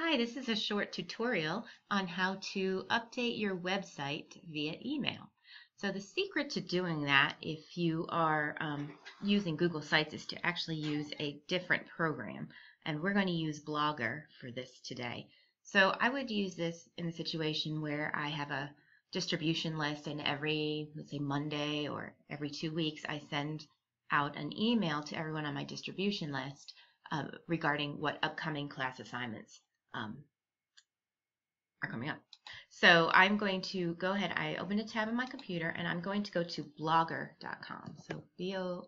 Hi, this is a short tutorial on how to update your website via email. So the secret to doing that, if you are using Google Sites, is to actually use a different program. And we're going to use Blogger for this today. So I would use this in a situation where I have a distribution list, and every, let's say, Monday or every 2 weeks, I send out an email to everyone on my distribution list regarding what upcoming class assignments are coming up. So I'm going to go ahead, I opened a tab on my computer, and I'm going to go to blogger.com. So blogger.com.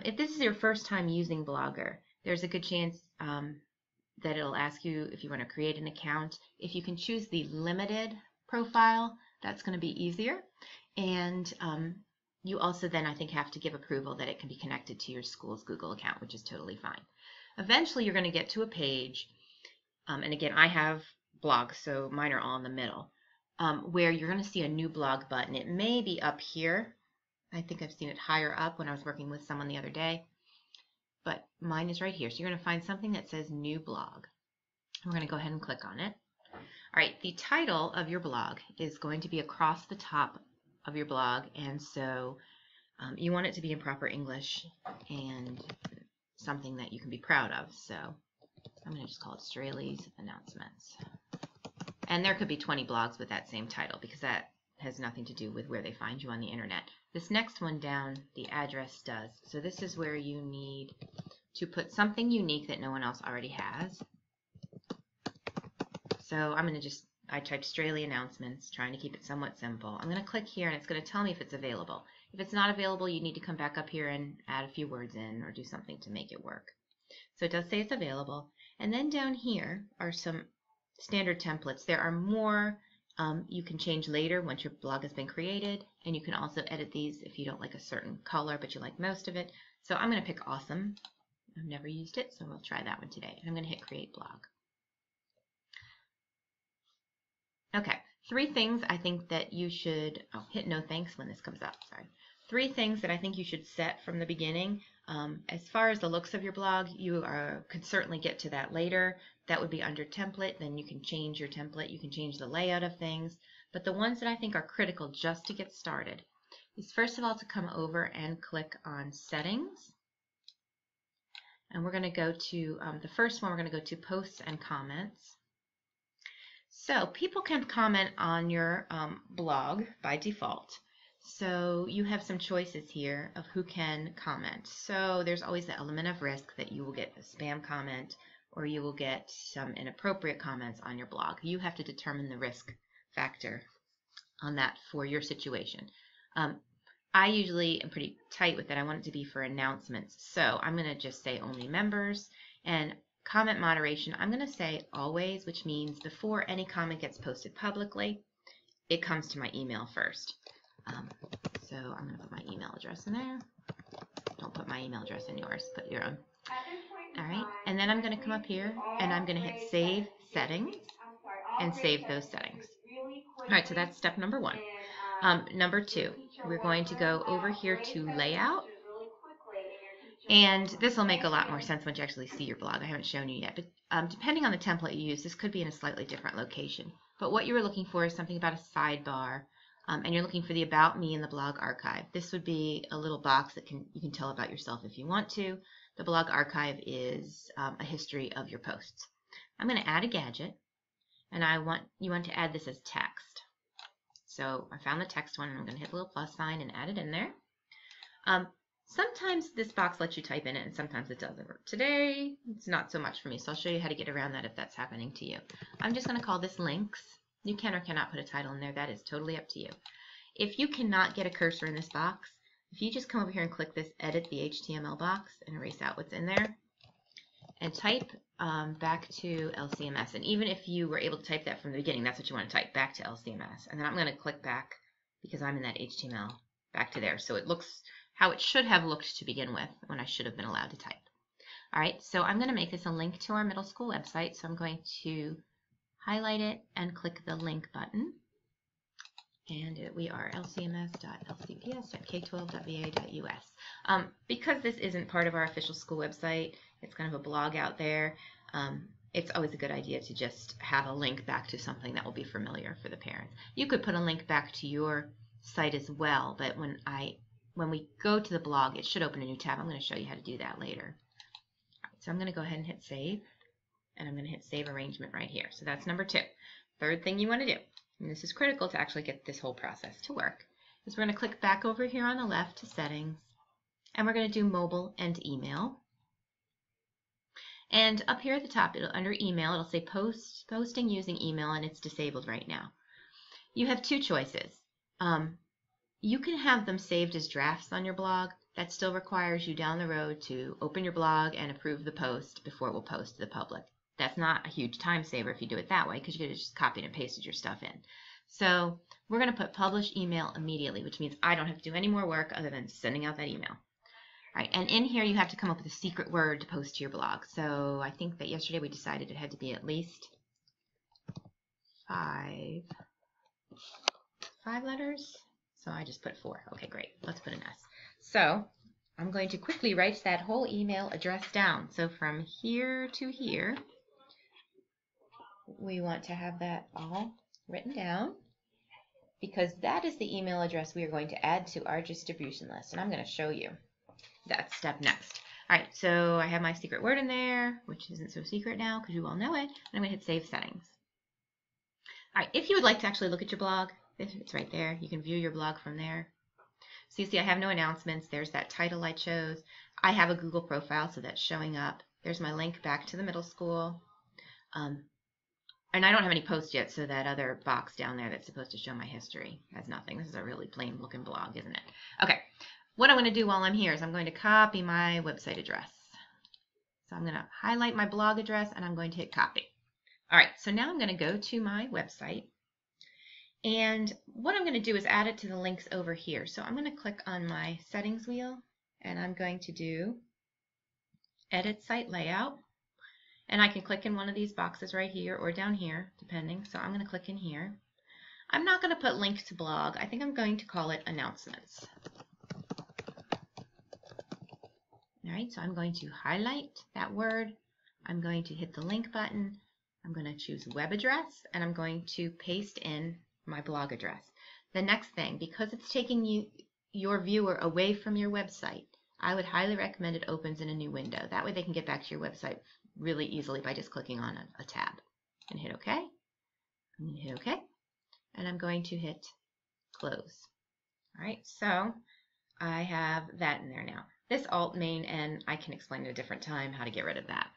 If this is your first time using Blogger, there's a good chance that it'll ask you if you want to create an account. If you can choose the limited profile, that's going to be easier. And you also then, I think, have to give approval that it can be connected to your school's Google account, which is totally fine. Eventually, you're going to get to a page, and again, I have blogs, so mine are all in the middle, where you're going to see a new blog button. It may be up here. I think I've seen it higher up when I was working with someone the other day, but mine is right here. So you're going to find something that says New Blog. We're going to go ahead and click on it. All right, the title of your blog is going to be across the top of your blog, and so you want it to be in proper English and something that you can be proud of. So I'm going to just call it Straley's Announcements. And there could be 20 blogs with that same title, because that has nothing to do with where they find you on the internet. This next one down, the address does. So this is where you need to put something unique that no one else already has. So I'm going to I typed Straley Announcements, trying to keep it somewhat simple. I'm going to click here, and it's going to tell me if it's available. If it's not available, you need to come back up here and add a few words in or do something to make it work. So it does say it's available. And then down here are some standard templates. There are more you can change later once your blog has been created, and you can also edit these if you don't like a certain color but you like most of it. So I'm going to pick Awesome. I've never used it, so we'll try that one today. And I'm going to hit Create Blog. Okay, 3 things I think that you should, hit no thanks when this comes up, sorry. 3 things that I think you should set from the beginning. As far as the looks of your blog, you could certainly get to that later. That would be under template. Then you can change your template. You can change the layout of things. But the ones that I think are critical just to get started is, first of all, to come over and click on Settings. And we're going to go to, the first one, we're going to go to Posts and Comments. So people can comment on your blog by default. So you have some choices here of who can comment. So there's always the element of risk that you will get a spam comment or you will get some inappropriate comments on your blog. You have to determine the risk factor on that for your situation. I usually am pretty tight with it. I want it to be for announcements. So I'm going to just say only members. And comment moderation, I'm going to say always, which means before any comment gets posted publicly, it comes to my email first. So I'm going to put my email address in there. Don't put my email address in yours, put your own. All right, and then I'm going to come up here and I'm going to hit Save Settings and save those settings. All right, so that's step number 1. Number 2, we're going to go over here to Layout. And this will make a lot more sense once you actually see your blog. I haven't shown you yet, but depending on the template you use, this could be in a slightly different location. But what you were looking for is something about a sidebar, and you're looking for the About Me in the Blog Archive. This would be a little box that you can tell about yourself if you want to. The Blog Archive is a history of your posts. I'm going to add a gadget, and you want to add this as text. So I found the text one, and I'm going to hit the little plus sign and add it in there. Sometimes this box lets you type in it, and sometimes it doesn't. Today, it's not so much for me, so I'll show you how to get around that if that's happening to you. I'm just going to call this links. You can or cannot put a title in there. That is totally up to you. If you cannot get a cursor in this box, if you just come over here and click this Edit the HTML box and erase out what's in there, and type back to LCMS. And even if you were able to type that from the beginning, that's what you want to type, back to LCMS. And then I'm going to click back, because I'm in that HTML, back to there. So it looks how it should have looked to begin with when I should have been allowed to type. All right, so I'm going to make this a link to our middle school website. So I'm going to highlight it and click the link button. And we are lcms.lcps.k12.va.us. Because this isn't part of our official school website, it's kind of a blog out there, it's always a good idea to just have a link back to something that will be familiar for the parents. You could put a link back to your site as well, but when we go to the blog, it should open a new tab. I'm going to show you how to do that later. So I'm going to go ahead and hit save, and I'm going to hit save arrangement right here. So that's number 2. Third thing you want to do, and this is critical to actually get this whole process to work, is we're going to click back over here on the left to settings, and we're going to do mobile and email. And up here at the top, under email, it'll say posting using email, and it's disabled right now. You have 2 choices. You can have them saved as drafts on your blog. That still requires you down the road to open your blog and approve the post before it will post to the public. That's not a huge time saver if you do it that way, because you could have just copied and pasted your stuff in. So we're going to put publish email immediately, which means I don't have to do any more work other than sending out that email. All right, and in here you have to come up with a secret word to post to your blog. So I think that yesterday we decided it had to be at least 5 letters. So I just put 4. Okay, great. Let's put an S. So I'm going to quickly write that whole email address down. So from here to here, we want to have that all written down, because that is the email address we are going to add to our distribution list. And I'm going to show you that step next. All right, so I have my secret word in there, which isn't so secret now because you all know it. And I'm going to hit save settings. All right, if you would like to actually look at your blog, it's right there. You can view your blog from there. So you see I have no announcements. There's that title I chose. I have a Google profile, so that's showing up. There's my link back to the middle school. And I don't have any posts yet, so that other box down there that's supposed to show my history has nothing. This is a really plain looking blog, isn't it? Okay, what I'm going to do while I'm here is I'm going to copy my website address. So I'm going to highlight my blog address, and I'm going to hit copy. All right, so now I'm going to go to my website. And what I'm going to do is add it to the links over here. So I'm going to click on my settings wheel, and I'm going to do edit site layout. And I can click in one of these boxes right here or down here, depending. So I'm going to click in here. I'm not going to put link to blog. I think I'm going to call it announcements. All right, so I'm going to highlight that word. I'm going to hit the link button. I'm going to choose web address, and I'm going to paste in my blog address. The next thing, because it's taking your viewer away from your website, I would highly recommend it opens in a new window. That way they can get back to your website really easily by just clicking on a tab. And hit OK. I'm going to hit OK. And I'm going to hit close. All right, so I have that in there now. This alt main N, I can explain at a different time how to get rid of that.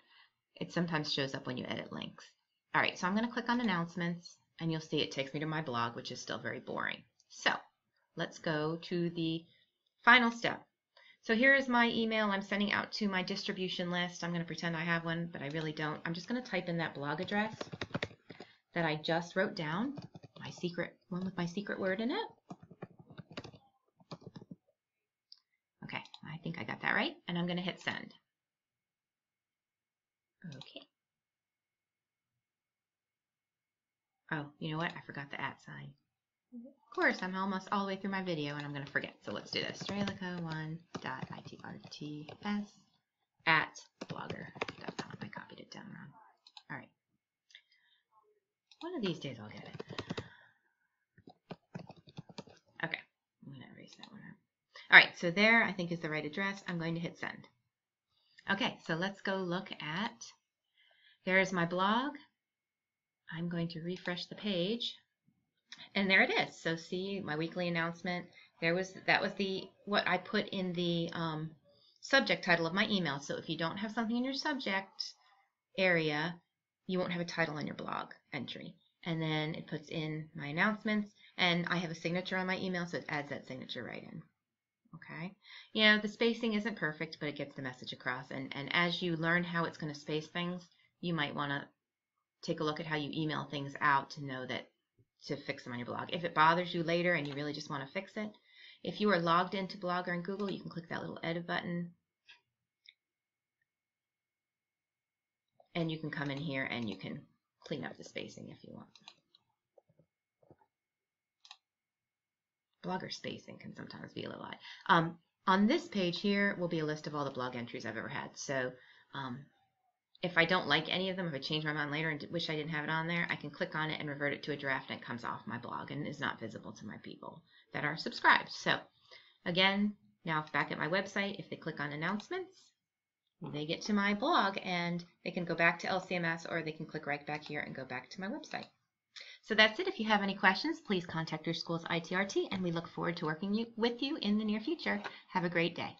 It sometimes shows up when you edit links. All right, so I'm going to click on announcements, and you'll see it takes me to my blog, which is still very boring. So let's go to the final step. So here is my email I'm sending out to my distribution list. I'm going to pretend I have one, but I really don't. I'm just going to type in that blog address that I just wrote down, my secret one with my secret word in it. Okay, I think I got that right, and I'm going to hit send. Okay. Oh, you know what? I forgot the @ sign. Of course, I'm almost all the way through my video and I'm going to forget. So let's do this. strelica1.itrts@blogger.com. I copied it down wrong. All right. One of these days I'll get it. Okay. I'm going to erase that one out. All right. So there, I think, is the right address. I'm going to hit send. Okay. So let's go look at, there's my blog. I'm going to refresh the page. And there it is. So see my weekly announcement. That was what I put in the subject title of my email. So if you don't have something in your subject area, you won't have a title on your blog entry. And then it puts in my announcements, and I have a signature on my email, so it adds that signature right in. Okay. You know, the spacing isn't perfect, but it gets the message across. And as you learn how it's going to space things, you might want to take a look at how you email things out to know that to fix them on your blog. If it bothers you later and you really just want to fix it, if you are logged into Blogger and Google, you can click that little edit button, and you can come in here and you can clean up the spacing if you want. blogger spacing can sometimes be a little odd. On this page here will be a list of all the blog entries I've ever had. So if I don't like any of them, if I change my mind later and wish I didn't have it on there, I can click on it and revert it to a draft, and it comes off my blog and is not visible to my people that are subscribed. So again, now back at my website, if they click on announcements, they get to my blog and they can go back to LCMS, or they can click right back here and go back to my website. So that's it. If you have any questions, please contact your school's ITRT, and we look forward to working with you in the near future. Have a great day.